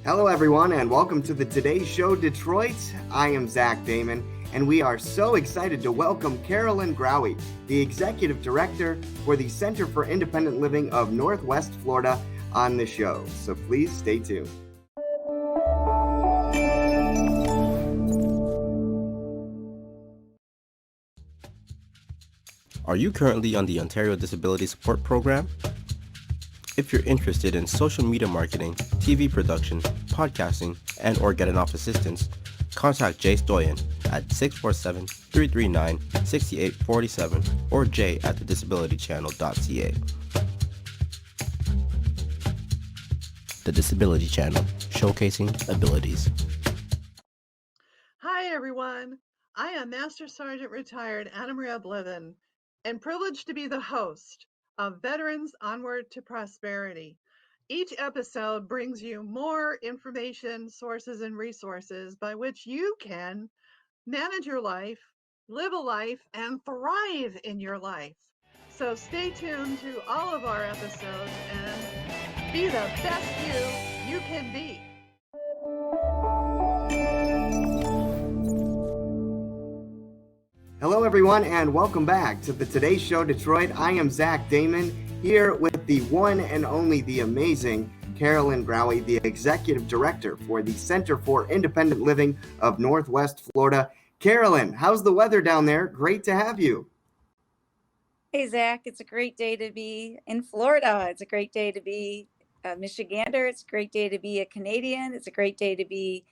Hello, everyone, and welcome to the Today Show Detroit. I am Zach Damon, and we are so excited to welcome Carolyn Grawi, the Executive Director for the Center for Independent Living of Northwest Florida, on the show. So please stay tuned. Are you currently on the Ontario Disability Support Program? If you're interested in social media marketing, TV production, podcasting, and or getting off assistance, contact Jay Stoyan at 647-339-6847 or jay@thedisabilitychannel.ca. The Disability Channel, showcasing abilities. Hi, everyone. I am Master Sergeant Retired Anna Maria Blithen, and privileged to be the host of Veterans Onward to Prosperity. Each episode brings you more information, sources, and resources by which you can manage your life, live a life, and thrive in your life. So stay tuned to all of our episodes and be the best you can be. Hello, everyone, and welcome back to the Today Show Detroit. I am Zach Damon, here with the one and only, the amazing Carolyn Grawi, the Executive Director for the Center for Independent Living of Northwest Florida. Carolyn, how's the weather down there? Great to have you. Hey, Zach, it's a great day to be in Florida. It's a great day to be a Michigander. It's a great day to be a Canadian. It's a great day to be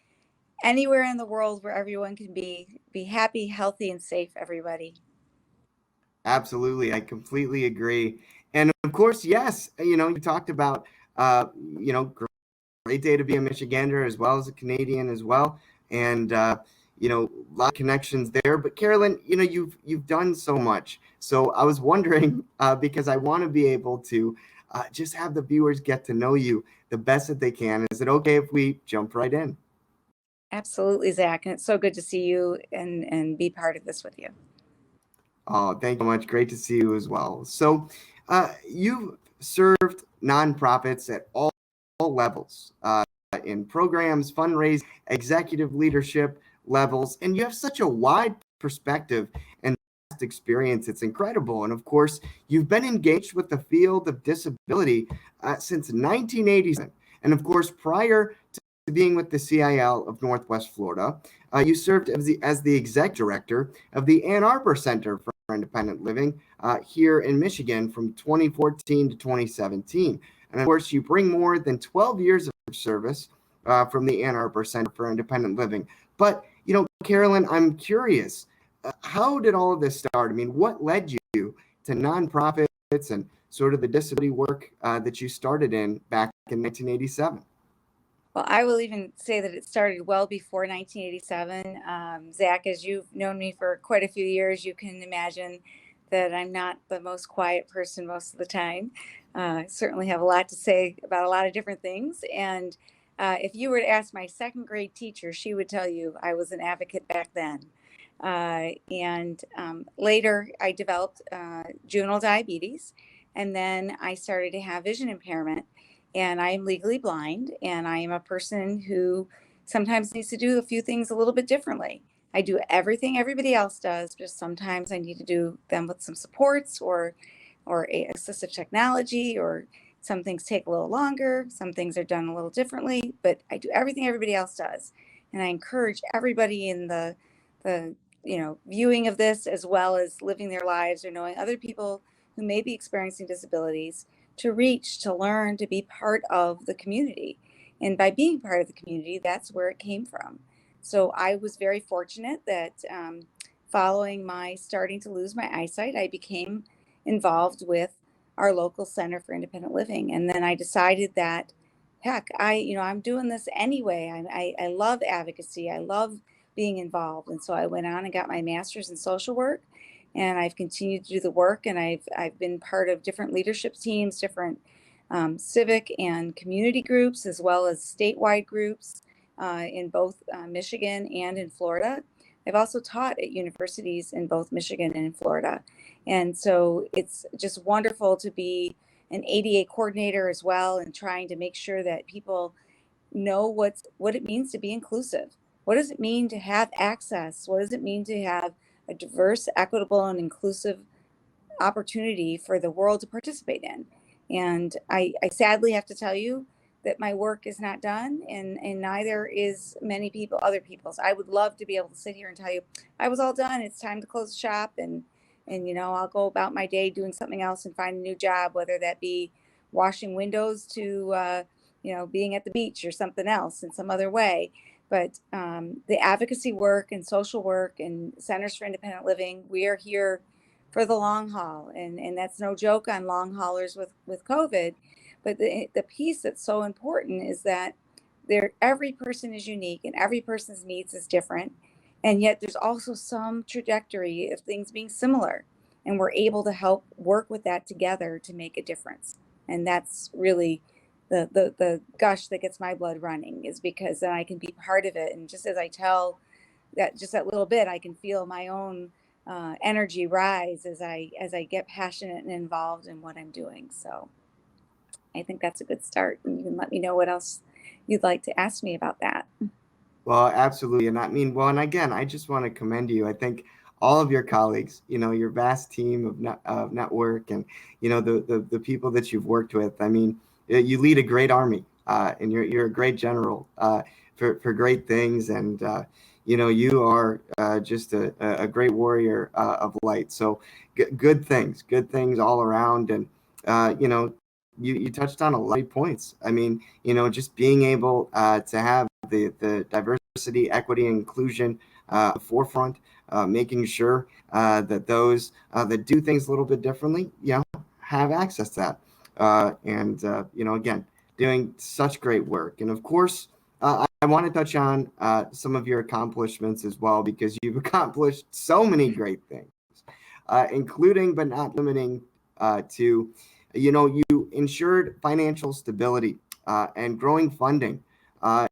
anywhere in the world where everyone can be happy, healthy, and safe, everybody. Absolutely. I completely agree. And of course, yes, you talked about, great day to be a Michigander as well as a Canadian as well. And, a lot of connections there. But Carolyn, you've done so much. So I was wondering, because I want to be able to just have the viewers get to know you the best that they can. Is it okay if we jump right in? Absolutely, Zach. And it's so good to see you and be part of this with you. Oh, thank you so much. Great to see you as well. So you've served nonprofits at all levels, in programs, fundraising, executive leadership levels, and you have such a wide perspective and experience. It's incredible. And of course, you've been engaged with the field of disability since 1987. And of course, prior to being with the CIL of Northwest Florida, you served as the exec director of the Ann Arbor Center for Independent Living here in Michigan from 2014 to 2017. And of course, you bring more than 12 years of service from the Ann Arbor Center for Independent Living. But, Carolyn, I'm curious, how did all of this start? I mean, what led you to nonprofits and sort of the disability work that you started in back in 1987? Well, I will even say that it started well before 1987. Zach, as you've known me for quite a few years, you can imagine that I'm not the most quiet person most of the time. I certainly have a lot to say about a lot of different things. And if you were to ask my second grade teacher, she would tell you I was an advocate back then. Later, I developed juvenile diabetes, and then I started to have vision impairment. And I am legally blind, and I am a person who sometimes needs to do a few things a little bit differently. I do everything everybody else does, just sometimes I need to do them with some supports or assistive technology, or some things take a little longer, some things are done a little differently, but I do everything everybody else does. And I encourage everybody in the viewing of this, as well as living their lives or knowing other people who may be experiencing disabilities, to reach, to learn, to be part of the community. And by being part of the community, that's where it came from. So I was very fortunate that following my starting to lose my eyesight, I became involved with our local Center for Independent Living. And then I decided that, heck, I'm doing this anyway. I love advocacy. I love being involved. And so I went on and got my master's in social work. And I've continued to do the work, and I've been part of different leadership teams, different civic and community groups, as well as statewide groups in both Michigan and in Florida. I've also taught at universities in both Michigan and in Florida. And so it's just wonderful to be an ADA coordinator as well, and trying to make sure that people know what it means to be inclusive. What does it mean to have access? What does it mean to have a diverse, equitable, and inclusive opportunity for the world to participate in? And I sadly have to tell you that my work is not done, and neither is other people's. I would love to be able to sit here and tell you I was all done. It's time to close the shop, and I'll go about my day doing something else and find a new job, whether that be washing windows to being at the beach or something else in some other way. But the advocacy work and social work and Centers for Independent Living, we are here for the long haul. And that's no joke on long haulers with COVID. But the piece that's so important is that every person is unique and every person's needs is different. And yet there's also some trajectory of things being similar. And we're able to help work with that together to make a difference. And that's really the gush that gets my blood running, is because then I can be part of it. And just as I tell that little bit, I can feel my own energy rise as I get passionate and involved in what I'm doing. So I think that's a good start. And you can let me know what else you'd like to ask me about that. Well, absolutely. And and again, I just want to commend you. I think all of your colleagues, your vast team of network, and, the people that you've worked with. I mean, you lead a great army, and you're a great general for great things. And, you are just a great warrior of light. So good things all around. And, you touched on a lot of points. I mean, just being able to have the diversity, equity, and inclusion forefront, making sure that those that do things a little bit differently, have access to that. And again, doing such great work. And of course, I want to touch on some of your accomplishments as well, because you've accomplished so many great things, including but not limiting to, you ensured financial stability and growing funding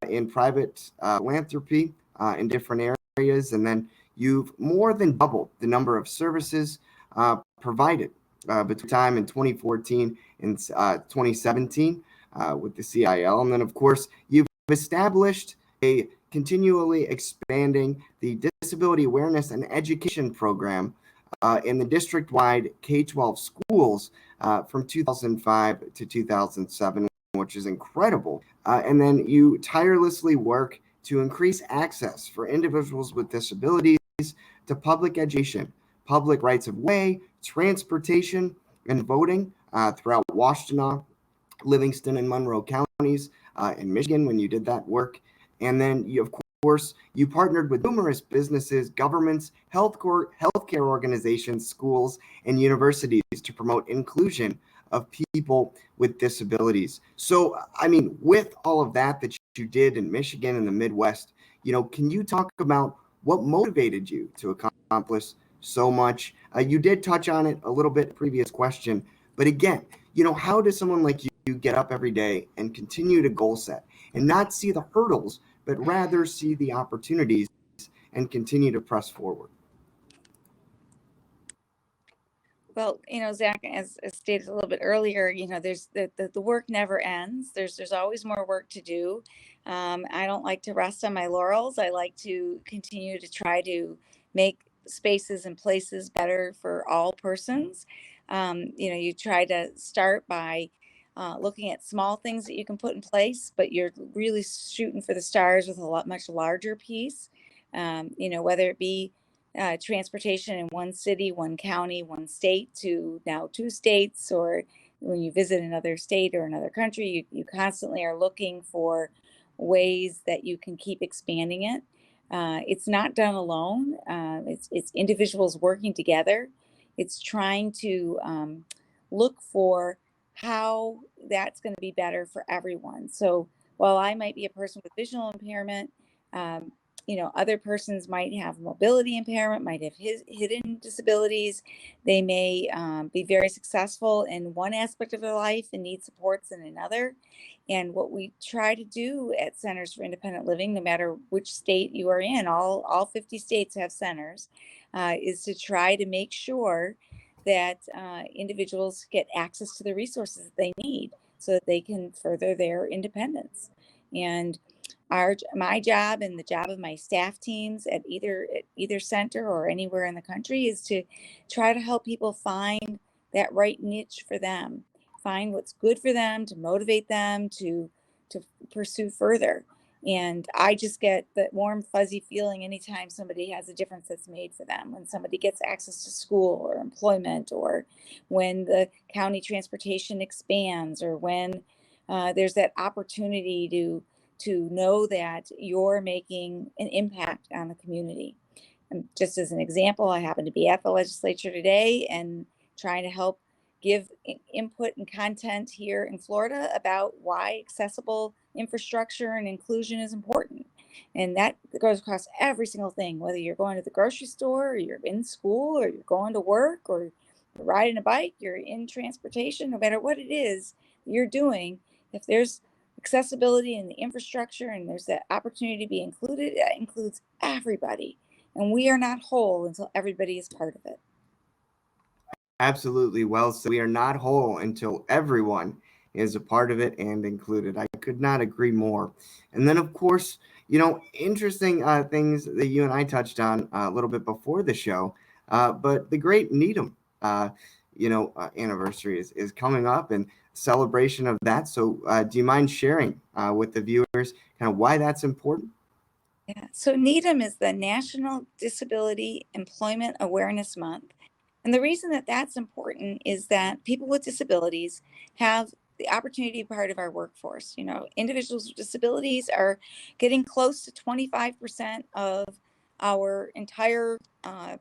in private philanthropy in different areas. And then you've more than doubled the number of services provided between time in 2014 and 2017 with the CIL. And then, of course, you've established a continually expanding the disability awareness and education program in the district-wide K-12 schools from 2005 to 2007, which is incredible. And then you tirelessly work to increase access for individuals with disabilities to public education, public rights of way, transportation, and voting throughout Washtenaw, Livingston, and Monroe counties in Michigan when you did that work. And then, of course, you partnered with numerous businesses, governments, healthcare organizations, schools, and universities to promote inclusion of people with disabilities. So, I mean, with all of that you did in Michigan and the Midwest, can you talk about what motivated you to accomplish so much? You did touch on it a little bit in the previous question, but again, how does someone like you get up every day and continue to goal set and not see the hurdles, but rather see the opportunities and continue to press forward? Well, Zach, as stated a little bit earlier, there's the work never ends. There's always more work to do. I don't like to rest on my laurels. I like to continue to try to make spaces and places better for all persons. You try to start by looking at small things that you can put in place, but you're really shooting for the stars with a much larger piece. Whether it be transportation in one city, one county, one state to now 2 states, or when you visit another state or another country, you constantly are looking for ways that you can keep expanding it. It's not done alone. It's individuals working together. It's trying to look for how that's going to be better for everyone. So while I might be a person with visual impairment, other persons might have mobility impairment, might have hidden disabilities. They may be very successful in one aspect of their life and need supports in another. And what we try to do at Centers for Independent Living, no matter which state you are in, all 50 states have centers, is to try to make sure that individuals get access to the resources that they need so that they can further their independence. And my job and the job of my staff teams at either center or anywhere in the country is to try to help people find that right niche for them, find what's good for them, to motivate them to pursue further. And I just get that warm, fuzzy feeling anytime somebody has a difference that's made for them, when somebody gets access to school or employment, or when the county transportation expands, or when there's that opportunity to know that you're making an impact on the community. And just as an example, I happen to be at the legislature today and trying to help give input and content here in Florida about why accessible infrastructure and inclusion is important. And that goes across every single thing, whether you're going to the grocery store, or you're in school, or you're going to work, or you're riding a bike, you're in transportation, no matter what it is you're doing. If there's accessibility in the infrastructure and there's that opportunity to be included, that includes everybody. And we are not whole until everybody is part of it. Absolutely. Well, so we are not whole until everyone is a part of it and included. I could not agree more. And then, of course, interesting things that you and I touched on a little bit before the show, but the great Needham, anniversary is coming up, and celebration of that. So do you mind sharing with the viewers kind of why that's important? Yeah. So Needham is the National Disability Employment Awareness Month. And the reason that that's important is that people with disabilities have the opportunity to be part of our workforce. Individuals with disabilities are getting close to 25% of our entire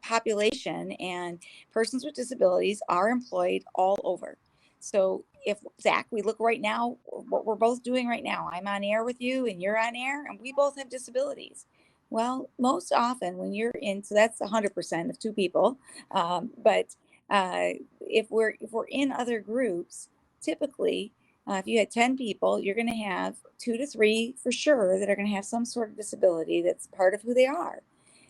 population, and persons with disabilities are employed all over. So if, Zach, we look right now, what we're both doing right now, I'm on air with you and you're on air, and we both have disabilities. Well, most often when you're in, so that's 100% of two people. But if we're in other groups, typically, if you had 10 people, you're going to have 2 to 3 for sure that are going to have some sort of disability that's part of who they are.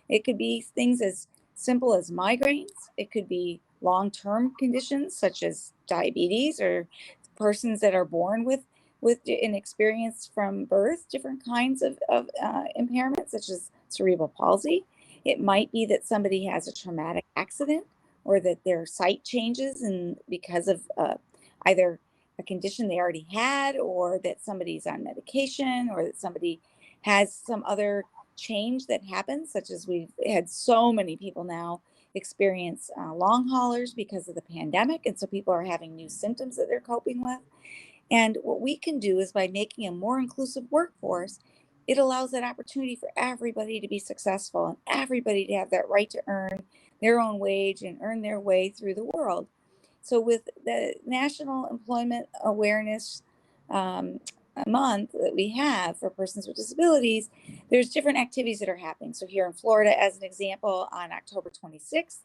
It could be things as simple as migraines. It could be long-term conditions such as diabetes, or persons that are born with an experience from birth, different kinds of impairments such as cerebral palsy. It might be that somebody has a traumatic accident, or that their sight changes and because of either a condition they already had, or that somebody's on medication, or that somebody has some other change that happens, such as we've had so many people now experience long haulers because of the pandemic. And so people are having new symptoms that they're coping with. And what we can do is, by making a more inclusive workforce, it allows that opportunity for everybody to be successful and everybody to have that right to earn their own wage and earn their way through the world. So with the National Employment Awareness month that we have for persons with disabilities, there's different activities that are happening. So here in Florida, as an example, on October 26th,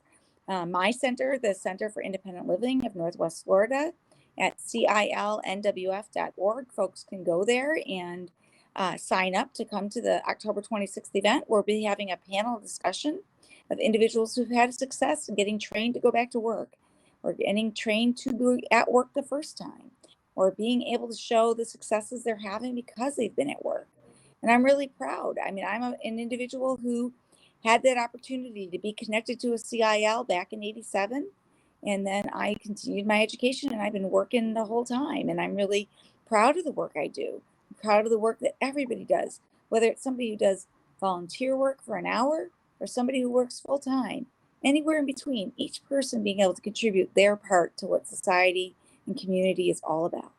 my center, the Center for Independent Living of Northwest Florida, at CILNWF.org, folks can go there and sign up to come to the October 26th event. We'll be having a panel discussion of individuals who've had success in getting trained to go back to work, or getting trained to be at work the first time, or being able to show the successes they're having because they've been at work. And I'm really proud. I mean, I'm an individual who had that opportunity to be connected to a CIL back in '87. And then I continued my education, and I've been working the whole time. And I'm really proud of the work I do. I'm proud of the work that everybody does, whether it's somebody who does volunteer work for an hour or somebody who works full time, anywhere in between, each person being able to contribute their part to what society and community is all about.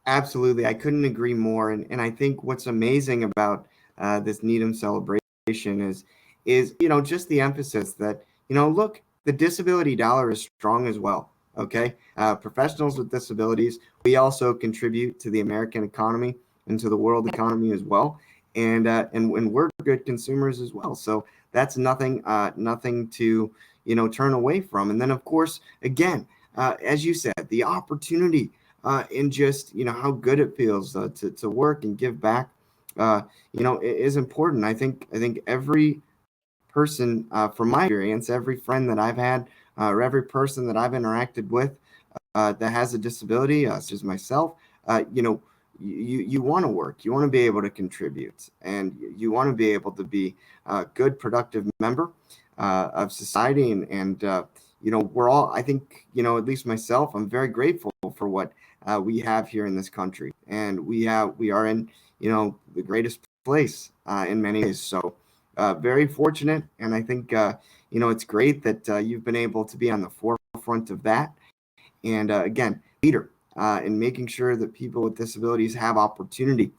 Absolutely. I couldn't agree more. And I think what's amazing about this Needham celebration is just the emphasis that, look, the disability dollar is strong as well. Okay. Professionals with disabilities, we also contribute to the American economy and to the world economy as well. And we're good consumers as well. So that's nothing to, turn away from. And then, of course, again, as you said, the opportunity and just, how good it feels to work and give back, is important. I think every person, from my experience, every friend that I've had, or every person that I've interacted with that has a disability, such as myself, you want to work, you want to be able to contribute, and you want to be able to be a good, productive member of society. And we're all, I think, at least myself, I'm very grateful for what we have here in this country. And we are in, the greatest place in many ways. So very fortunate. And I think, it's great that you've been able to be on the forefront of that. And again, leader in making sure that people with disabilities have opportunity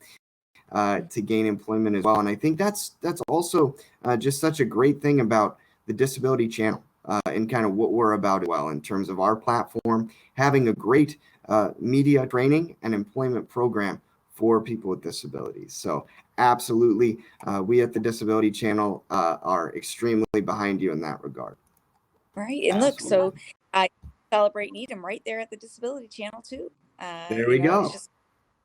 to gain employment as well. And I think that's also just such a great thing about the Disability Channel and kind of what we're about as well, in terms of our platform, having a great media training and employment program for people with disabilities. So absolutely, we at the Disability Channel are extremely behind you in that regard. Right. And look, so I celebrate Needham right there at the Disability Channel too. There we go. It's just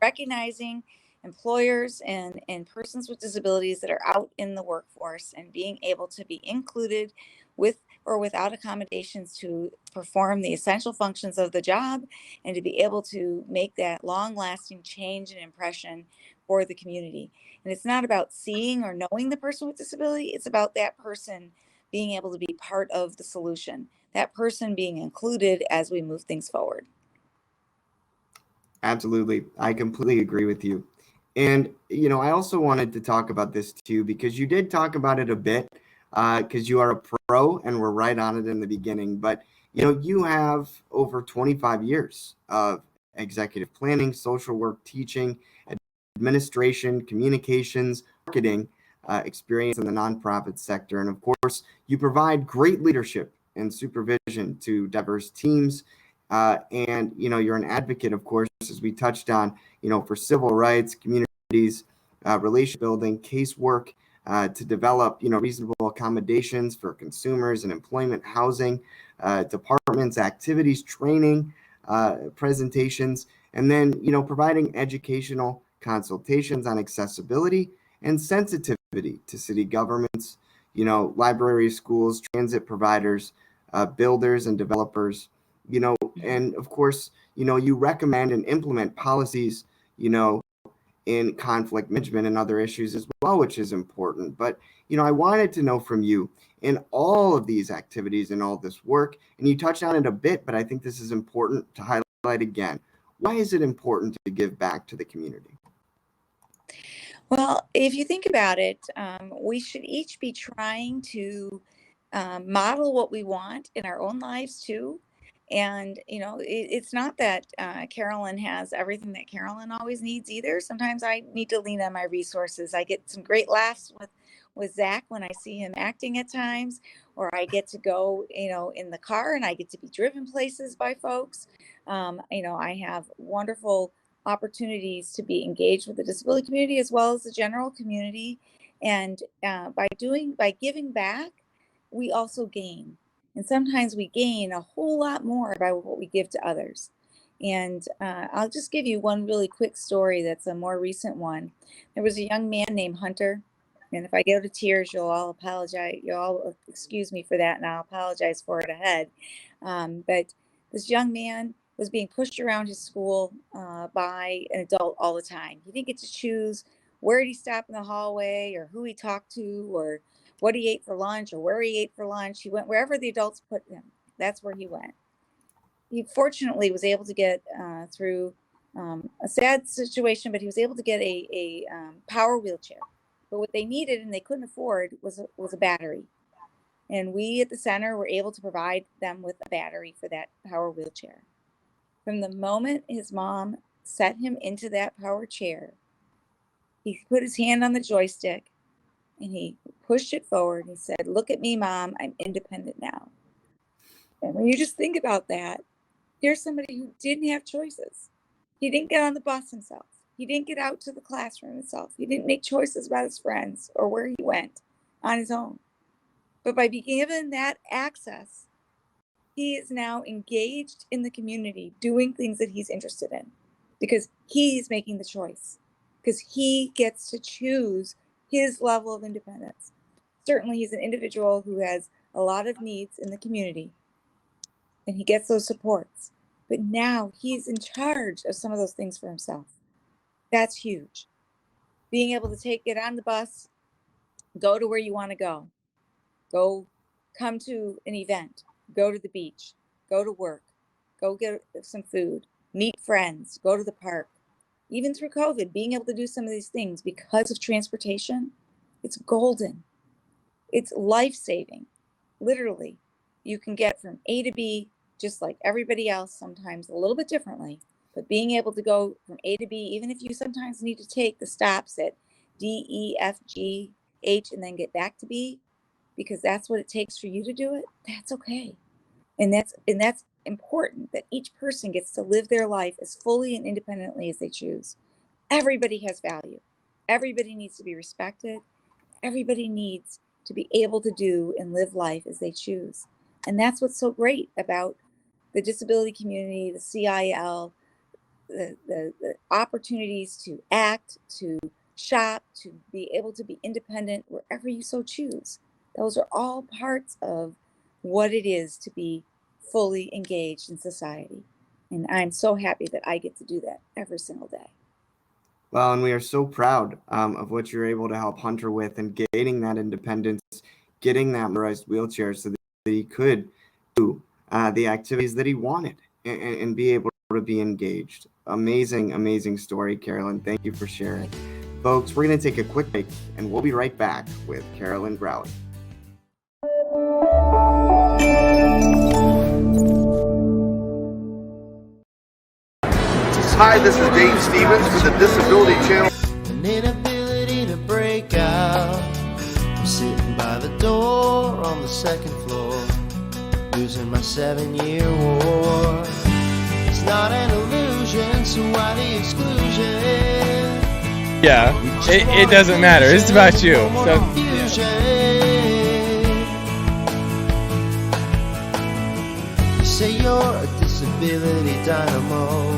recognizing employers and persons with disabilities that are out in the workforce and being able to be included with or without accommodations to perform the essential functions of the job and to be able to make that long lasting change and impression for the community. And it's not about seeing or knowing the person with disability, it's about that person being able to be part of the solution, that person being included as we move things forward. Absolutely. I completely agree with you. And, I also wanted to talk about this too, because you did talk about it a bit, because you are a pro and we're right on it in the beginning. But, you have over 25 years of executive planning, social work, teaching, administration, communications, marketing experience in the nonprofit sector. And of course, you provide great leadership and supervision to diverse teams. And you're an advocate, of course, as we touched on, for civil rights, communities, relationship building, casework, to develop, reasonable accommodations for consumers and employment, housing, departments, activities, training, presentations, and then, providing educational consultations on accessibility and sensitivity to city governments, libraries, schools, transit providers, builders and developers, and of course, you recommend and implement policies, in conflict management and other issues as well, which is important. But, I wanted to know from you, in all of these activities and all this work, and you touched on it a bit, but I think this is important to highlight again. Why is it important to give back to the community? Well, if you think about it, we should each be trying to model what we want in our own lives too. And, it's not that Carolyn has everything that Carolyn always needs either. Sometimes I need to lean on my resources. I get some great laughs with Zach when I see him acting at times, or I get to go, in the car and I get to be driven places by folks. I have wonderful opportunities to be engaged with the disability community as well as the general community. And by giving back, we also gain. And sometimes we gain a whole lot more by what we give to others. And I'll just give you one really quick story that's a more recent one. There was a young man named Hunter. And if I go to tears, you'll all apologize. You'll all excuse me for that, and I'll apologize for it ahead. But this young man was being pushed around his school by an adult all the time. He didn't get to choose where he stopped in the hallway or who he talked to or what he ate for lunch or where he ate for lunch. He went wherever the adults put him. That's where he went. He fortunately was able to get through a sad situation, but he was able to get a power wheelchair. But what they needed and they couldn't afford was a battery. And we at the center were able to provide them with a battery for that power wheelchair. From the moment his mom set him into that power chair, he put his hand on the joystick and he pushed it forward. He said, "Look at me, Mom, I'm independent now." And when you just think about that, here's somebody who didn't have choices. He didn't get on the bus himself. He didn't get out to the classroom himself. He didn't make choices about his friends or where he went on his own. But by being given that access, he is now engaged in the community, doing things that he's interested in because he's making the choice, because he gets to choose his level of independence. Certainly, he's an individual who has a lot of needs in the community and he gets those supports. But now he's in charge of some of those things for himself. That's huge. Being able to get on the bus, go to where you want to go, come to an event, go to the beach, go to work, go get some food, meet friends, go to the park. Even through COVID, being able to do some of these things because of transportation, it's golden. It's life-saving. Literally, you can get from A to B just like everybody else, sometimes a little bit differently, but being able to go from A to B, even if you sometimes need to take the stops at D, E, F, G, H, and then get back to B, because that's what it takes for you to do it, that's okay. And that's important, that each person gets to live their life as fully and independently as they choose. Everybody has value. Everybody needs to be respected. Everybody needs to be able to do and live life as they choose. And that's what's so great about the disability community, the CIL, the opportunities to act, to shop, to be able to be independent wherever you so choose. Those are all parts of what it is to be fully engaged in society. And I'm so happy that I get to do that every single day. Well, and we are so proud of what you're able to help Hunter with and gaining that independence, getting that motorized wheelchair so that he could do the activities that he wanted and be able to be engaged. Amazing, amazing story, Carolyn. Thank you for sharing. Folks, we're going to take a quick break and we'll be right back with Carolyn Grawi. Hi, this is Dave Stevens with the Disability Channel. An inability to break out. I'm sitting by the door on the second floor, losing my 7-year war. It's not an illusion, so why the exclusion? Yeah, it doesn't matter. It's about you. So, You say you're a disability dynamo.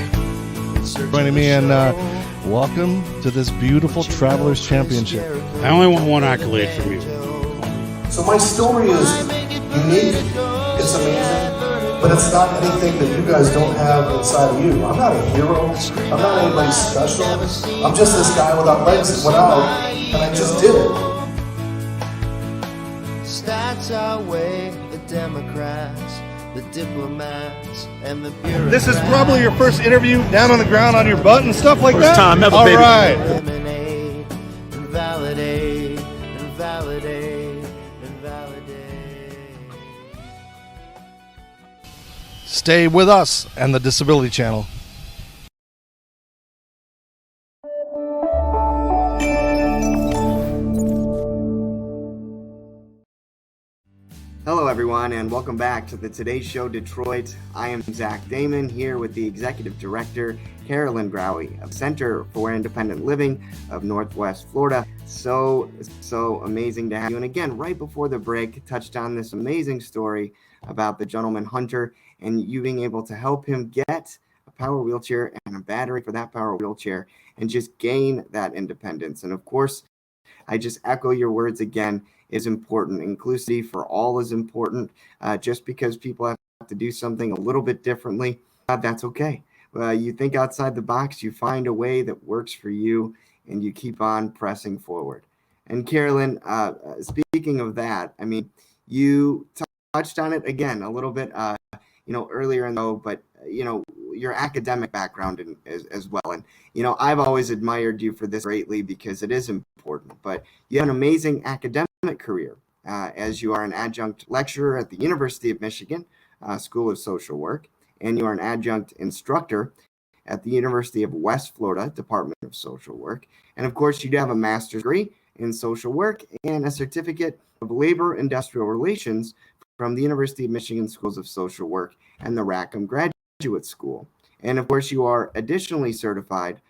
Joining me, and welcome to this beautiful Travelers Championship. I only want one accolade from you. So my story is unique, it's amazing, but it's not anything that you guys don't have inside of you. I'm not a hero, I'm not anybody special, I'm just this guy without legs that went out, and I just did it. Stats outweigh the Democrats, the diplomats, and the bureaucrats. This is probably your first interview down on the ground on your butt and stuff like First that? time ever, All baby. right. Eliminate and validate and validate and validate. Stay with us and the Disability Channel. Hello, everyone, and welcome back to the Today Show Detroit. I am Zach Damon here with the Executive Director, Carolyn Grawi of Center for Independent Living of Northwest Florida. So amazing to have you. And again, right before the break, touched on this amazing story about the gentleman Hunter and you being able to help him get a power wheelchair and a battery for that power wheelchair and just gain that independence. And of course, I just echo your words again, is important. Inclusivity for all is important. Just because people have to do something a little bit differently, that's okay. You think outside the box, you find a way that works for you, and you keep on pressing forward. And Carolyn, speaking of that, I mean, you touched on it again a little bit, earlier in the, but your academic background as well. And, I've always admired you for this greatly because it is important, but you have an amazing academic career as you are an adjunct lecturer at the University of Michigan School of Social Work, and you are an adjunct instructor at the University of West Florida Department of Social Work. And of course, you do have a master's degree in social work and a certificate of labor industrial relations from the University of Michigan Schools of Social Work and the Rackham Graduate School. And of course, you are additionally certified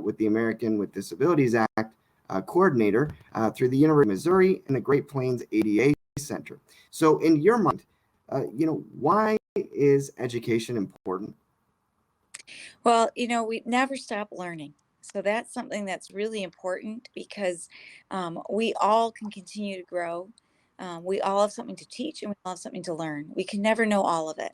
with the American with Disabilities Act coordinator through the University of Missouri and the Great Plains ADA Center. So in your mind, why is education important? Well, we never stop learning. So that's something that's really important because we all can continue to grow. We all have something to teach and we all have something to learn. We can never know all of it.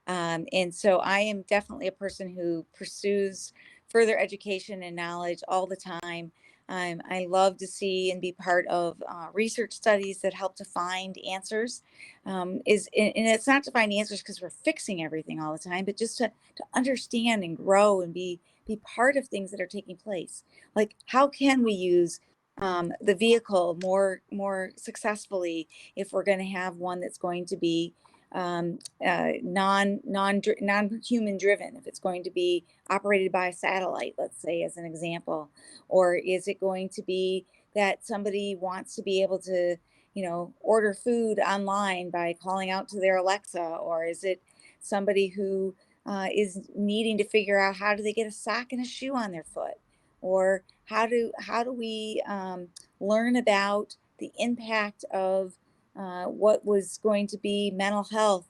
And so I am definitely a person who pursues further education and knowledge all the time. I love to see and be part of research studies that help to find answers. And it's not to find answers because we're fixing everything all the time, but just to understand and grow and be part of things that are taking place. Like, how can we use the vehicle more successfully if we're going to have one that's going to be non-human driven, if it's going to be operated by a satellite, let's say, as an example, or is it going to be that somebody wants to be able to, order food online by calling out to their Alexa, or is it somebody who is needing to figure out how do they get a sock and a shoe on their foot, or how do we learn about the impact of what was going to be mental health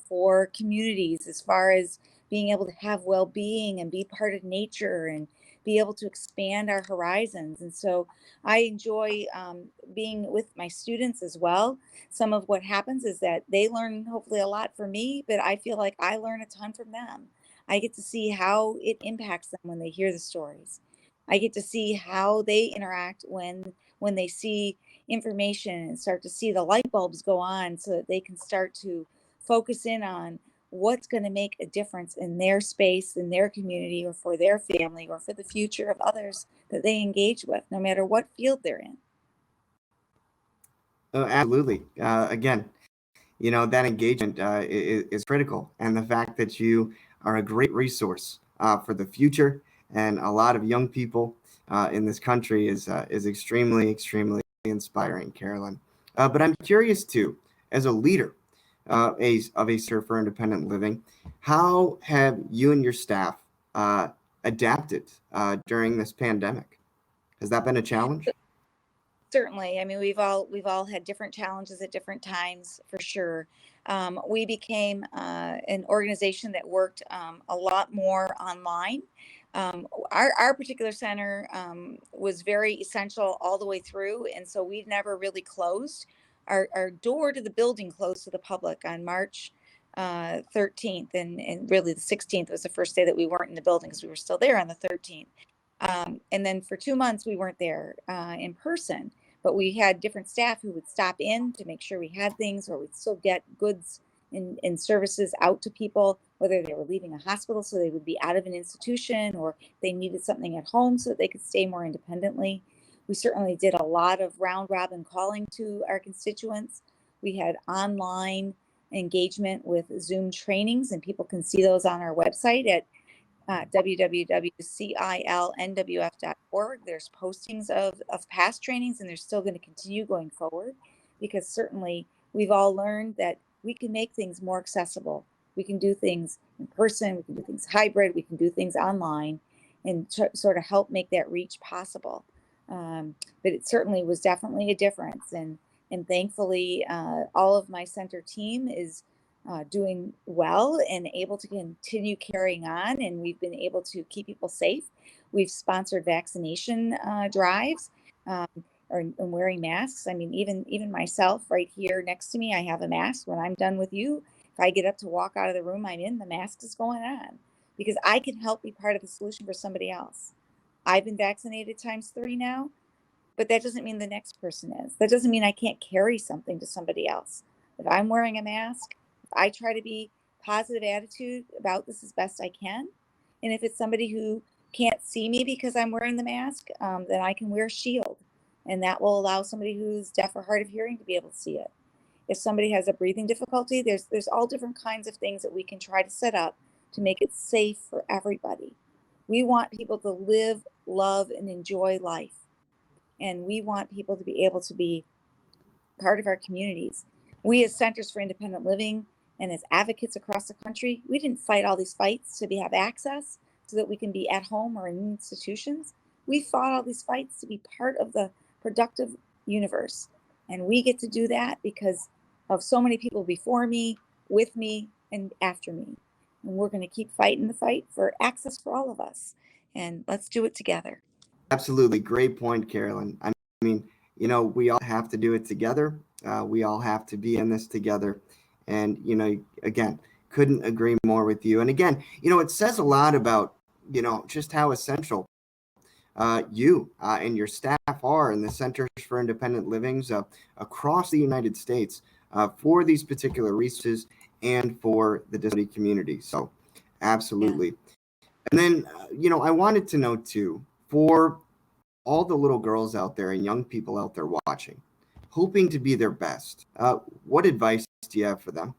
for communities, as far as being able to have well-being and be part of nature and be able to expand our horizons. And so I enjoy being with my students as well. Some of what happens is that they learn hopefully a lot from me, but I feel like I learn a ton from them. I get to see how it impacts them when they hear the stories. I get to see how they interact when they see information and start to see the light bulbs go on, so that they can start to focus in on what's going to make a difference in their space, in their community, or for their family, or for the future of others that they engage with, no matter what field they're in. Oh, absolutely. Again, that engagement is critical. And the fact that you are a great resource for the future and a lot of young people in this country is extremely, extremely inspiring, Carolyn. But I'm curious too, as a leader of a Center for Independent Living, how have you and your staff adapted during this pandemic? Has that been a challenge? Certainly. I mean, we've all had different challenges at different times, for sure. We became an organization that worked a lot more online. Our particular center was very essential all the way through, and so we've never really closed. Our door to the building closed to the public on March 13th, and really the 16th was the first day that we weren't in the building, because we were still there on the 13th. And then for 2 months, we weren't there in person, but we had different staff who would stop in to make sure we had things, or we'd still get goods and services out to people, whether they were leaving a hospital so they would be out of an institution, or they needed something at home so that they could stay more independently. We certainly did a lot of round robin calling to our constituents. We had online engagement with Zoom trainings, and people can see those on our website at www.cilnwf.org. There's postings of past trainings, and they're still going to continue going forward, because certainly we've all learned that we can make things more accessible. We can do things in person, we can do things hybrid, we can do things online, and sort of help make that reach possible. But it certainly was definitely a difference, and thankfully all of my center team is doing well and able to continue carrying on, and we've been able to keep people safe. We've sponsored vaccination drives, and wearing masks. I mean, even myself right here next to me, I have a mask. When I'm done with you, if I get up to walk out of the room I'm in, the mask is going on, because I can help be part of the solution for somebody else. I've been vaccinated ×3 now, but that doesn't mean the next person is. That doesn't mean I can't carry something to somebody else. If I'm wearing a mask, I try to be positive attitude about this as best I can. And if it's somebody who can't see me because I'm wearing the mask, then I can wear a shield. And that will allow somebody who's deaf or hard of hearing to be able to see it. If somebody has a breathing difficulty, there's all different kinds of things that we can try to set up to make it safe for everybody. We want people to live, love, and enjoy life. And we want people to be able to be part of our communities. We, as Centers for Independent Living and as advocates across the country, we didn't fight all these fights to have access so that we can be at home or in institutions. We fought all these fights to be part of the productive universe. And we get to do that because of so many people before me, with me, and after me. And we're going to keep fighting the fight for access for all of us. And let's do it together. Absolutely. Great point, Carolyn. I mean, we all have to do it together. We all have to be in this together. And, again, couldn't agree more with you. And again, it says a lot about just how essential you and your staff are in the Centers for Independent Livings across the United States for these particular resources and for the disability community. So absolutely. Yeah. And then, I wanted to know too, for all the little girls out there and young people out there watching, hoping to be their best, what advice do you have for them?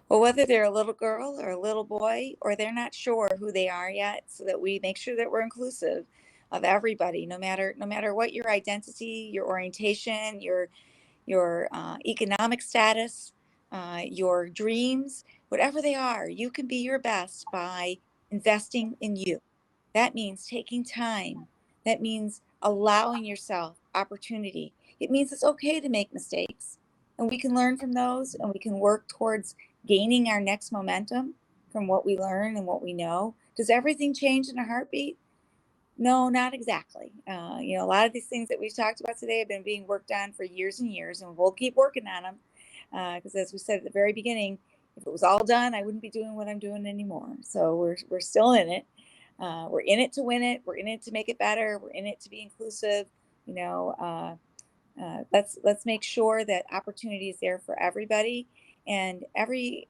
Well, whether they're a little girl or a little boy, or they're not sure who they are yet, so that we make sure that we're inclusive of everybody, no matter what your identity, your orientation, your economic status, your dreams, whatever they are, you can be your best by investing in you. That means taking time. That means allowing yourself opportunity. It means it's okay to make mistakes, and we can learn from those, and we can work towards gaining our next momentum from what we learn and what we know. Does everything change in a heartbeat? No, not exactly. A lot of these things that we've talked about today have been being worked on for years and years, and we'll keep working on them. Because as we said at the very beginning, if it was all done, I wouldn't be doing what I'm doing anymore. So we're still in it. We're in it to win it. We're in it to make it better. We're in it to be inclusive. Let's make sure that opportunity is there for everybody. And every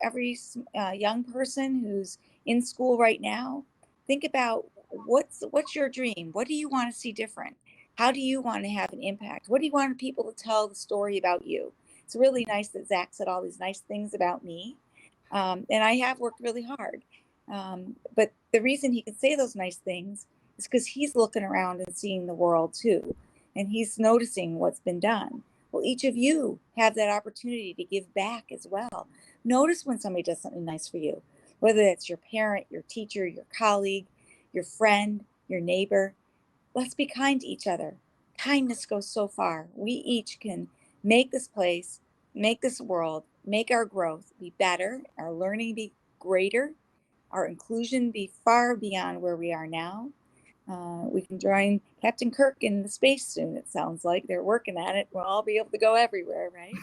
young person who's in school right now, think about what's your dream? What do you want to see different? How do you want to have an impact? What do you want people to tell the story about you? It's really nice that Zach said all these nice things about me. And I have worked really hard. But the reason he can say those nice things is because he's looking around and seeing the world too. And he's noticing what's been done. Well, each of you have that opportunity to give back as well. Notice when somebody does something nice for you, whether that's your parent, your teacher, your colleague, your friend, your neighbor. Let's be kind to each other. Kindness goes so far. We each can make this place, make this world, make our growth be better, our learning be greater, our inclusion be far beyond where we are now. We can join Captain Kirk in the space soon, it sounds like. They're working at it. We'll all be able to go everywhere, right?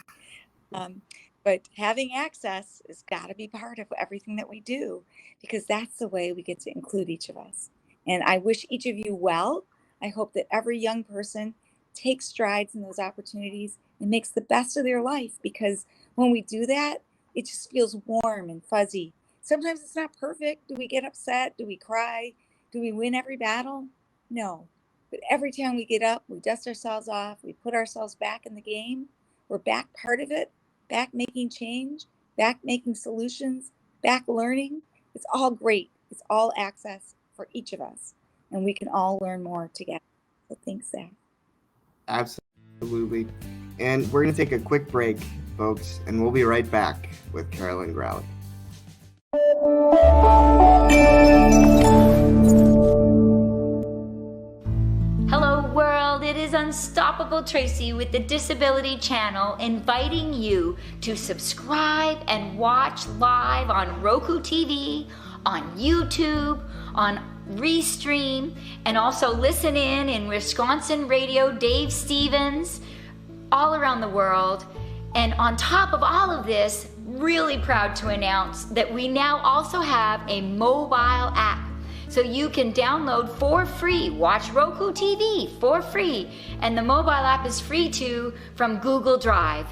But having access has got to be part of everything that we do, because that's the way we get to include each of us. And I wish each of you well. I hope that every young person takes strides in those opportunities and makes the best of their life, because when we do that, it just feels warm and fuzzy. Sometimes it's not perfect. Do we get upset? Do we cry? Do we win every battle? No. But every time we get up, we dust ourselves off, we put ourselves back in the game, we're back part of it, back making change, back making solutions, back learning. It's all great. It's all access for each of us. And we can all learn more together. So thanks, Zach. Absolutely. And we're going to take a quick break, folks, and we'll be right back with Carolyn Grawi. Hello world, it is Unstoppable Tracy with the Disability Channel, inviting you to subscribe and watch live on Roku TV, on YouTube, on Restream, and also listen in Wisconsin Radio, Dave Stevens, all around the world. And on top of all of this, really proud to announce that we now also have a mobile app. So you can download for free, watch Roku TV for free, and the mobile app is free too from Google Drive.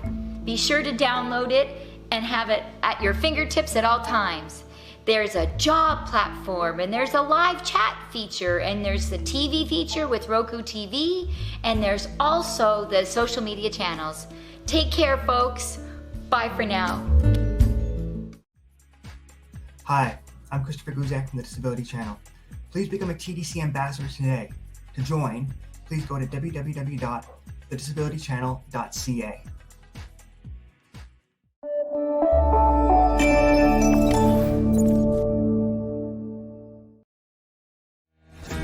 Be sure to download it and have it at your fingertips at all times. There's a job platform, and there's a live chat feature, and there's the TV feature with Roku TV, and there's also the social media channels. Take care, folks. Bye for now. Hi, I'm Christopher Guzak from the Disability Channel. Please become a TDC ambassador today. To join, please go to www.thedisabilitychannel.ca.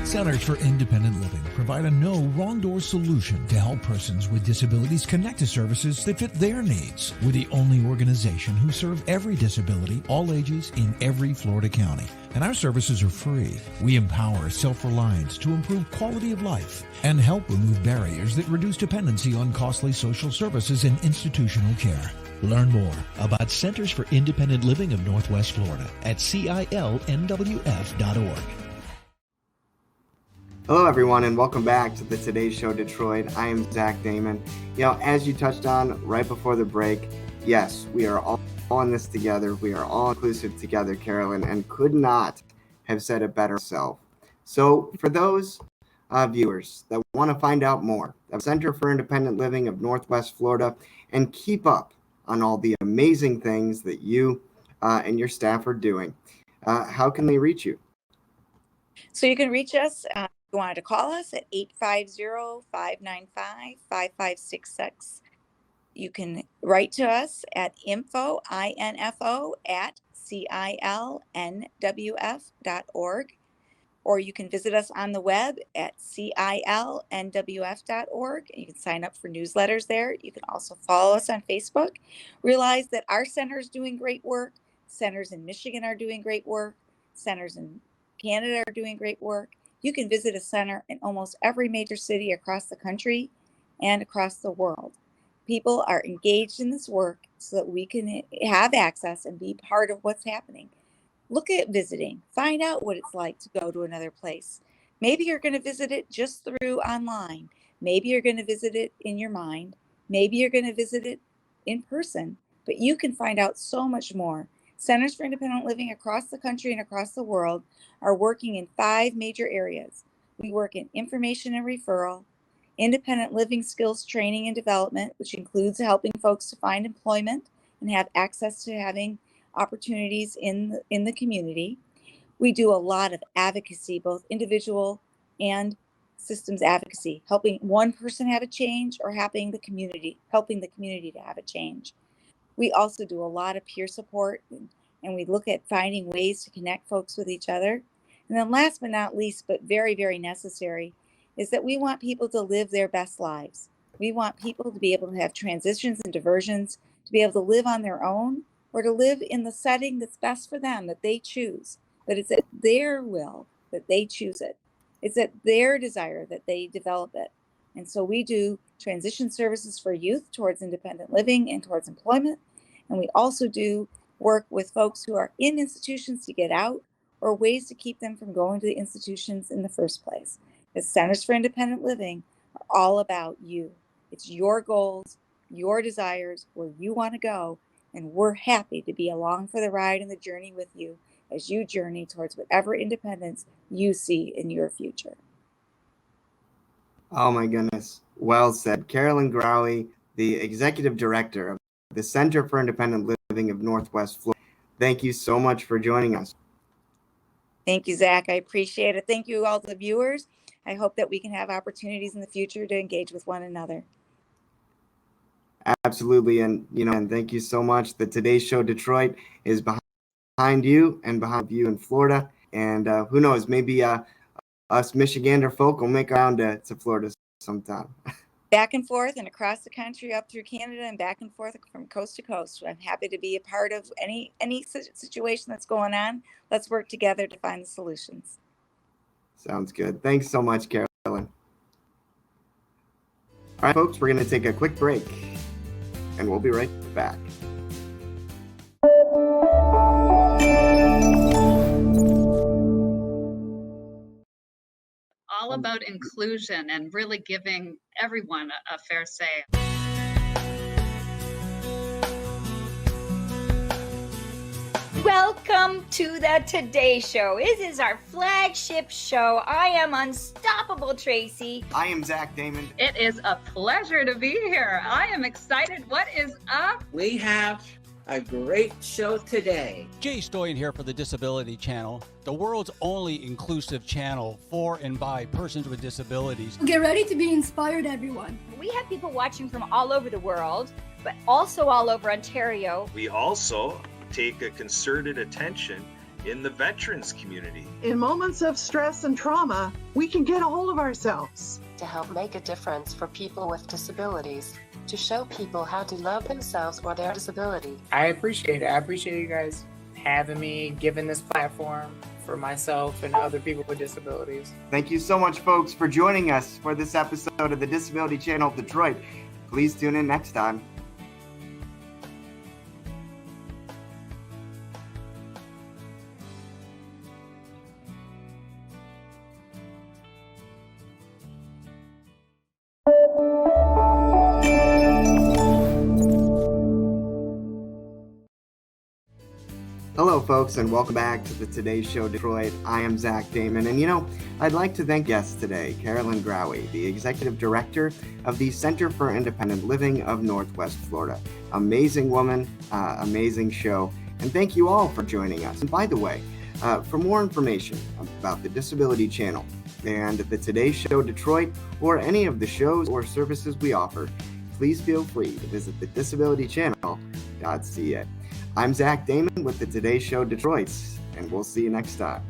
Centers for Independent Living provide a no wrong door solution to help persons with disabilities connect to services that fit their needs. We're the only organization who serve every disability, all ages, in every Florida county. And our services are free. We empower self-reliance to improve quality of life and help remove barriers that reduce dependency on costly social services and institutional care. Learn more about Centers for Independent Living of Northwest Florida at CILNWF.org. Hello, everyone, and welcome back to the Today Show Detroit. I am Zach Damon. As you touched on right before the break, yes, we are all in this together. We are all inclusive together, Carolyn, and could not have said it better myself. So for those viewers that want to find out more, the Center for Independent Living of Northwest Florida, and keep up on all the amazing things that you and your staff are doing, how can they reach you? So you can reach us, if you wanted to call us at 850-595-5566. You can write to us at info, info at CILNWF.org, or you can visit us on the web at CILNWF.org. You can sign up for newsletters there. You can also follow us on Facebook. Realize that our center is doing great work. Centers in Michigan are doing great work. Centers in Canada are doing great work. You can visit a center in almost every major city across the country and across the world. People are engaged in this work so that we can have access and be part of what's happening. Look at visiting. Find out what it's like to go to another place. Maybe you're going to visit it just through online. Maybe you're going to visit it in your mind. Maybe you're going to visit it in person. But you can find out so much more. Centers for Independent Living across the country and across the world are working in 5 major areas. We work in information and referral, independent living skills training and development, which includes helping folks to find employment and have access to having opportunities in the community. We do a lot of advocacy, both individual and systems advocacy, helping one person have a change or helping the community to have a change. We also do a lot of peer support, and we look at finding ways to connect folks with each other. And then last but not least, but very, very necessary, is that we want people to live their best lives. We want people to be able to have transitions and diversions, to be able to live on their own or to live in the setting that's best for them, that they choose. But it's at their will that they choose it. It's at their desire that they develop it. And so we do transition services for youth towards independent living and towards employment. And we also do work with folks who are in institutions to get out, or ways to keep them from going to the institutions in the first place. The Centers for Independent Living are all about you. It's your goals, your desires, where you want to go, and we're happy to be along for the ride and the journey with you as you journey towards whatever independence you see in your future. Oh my goodness. Well said. Carolyn Grawi, the Executive Director of the Center for Independent Living of Northwest Florida. Thank you so much for joining us. Thank you, Zach. I appreciate it. Thank you all the viewers. I hope that we can have opportunities in the future to engage with one another. Absolutely. And, and thank you so much. The Today Show Detroit is behind you and behind you in Florida. And who knows, maybe us Michigander folk will make our way to Florida sometime. Back and forth and across the country, up through Canada, and back and forth from coast to coast. I'm happy to be a part of any situation that's going on. Let's work together to find the solutions. Sounds good. Thanks so much, Carolyn. All right, folks, we're going to take a quick break, and we'll be right back. All about inclusion and really giving everyone a fair say. Welcome to the Today Show. This is our flagship show. I am Unstoppable Tracy. I am Zach Damon. It is a pleasure to be here. I am excited. What is up? We have a great show today. Jay Stoyan here for the Disability Channel, the world's only inclusive channel for and by persons with disabilities. Get ready to be inspired, everyone. We have people watching from all over the world, but also all over Ontario. We also take a concerted attention in the veterans community. In moments of stress and trauma, we can get a hold of ourselves. To help make a difference for people with disabilities, to show people how to love themselves or their disability. I appreciate it. I appreciate you guys having me, giving this platform for myself and other people with disabilities. Thank you so much, folks, for joining us for this episode of the Disability Channel Detroit. Please tune in next time. folks, and welcome back to the Today Show Detroit. I am Zach Damon, and I'd like to thank guests today, Carolyn Grawi, the Executive Director of the Center for Independent Living of Northwest Florida. Amazing woman, amazing show, and thank you all for joining us. And by the way, for more information about the Disability Channel and the Today Show Detroit, or any of the shows or services we offer, please feel free to visit the disabilitychannel.ca. I'm Zach Damon with the Today Show Detroit, and we'll see you next time.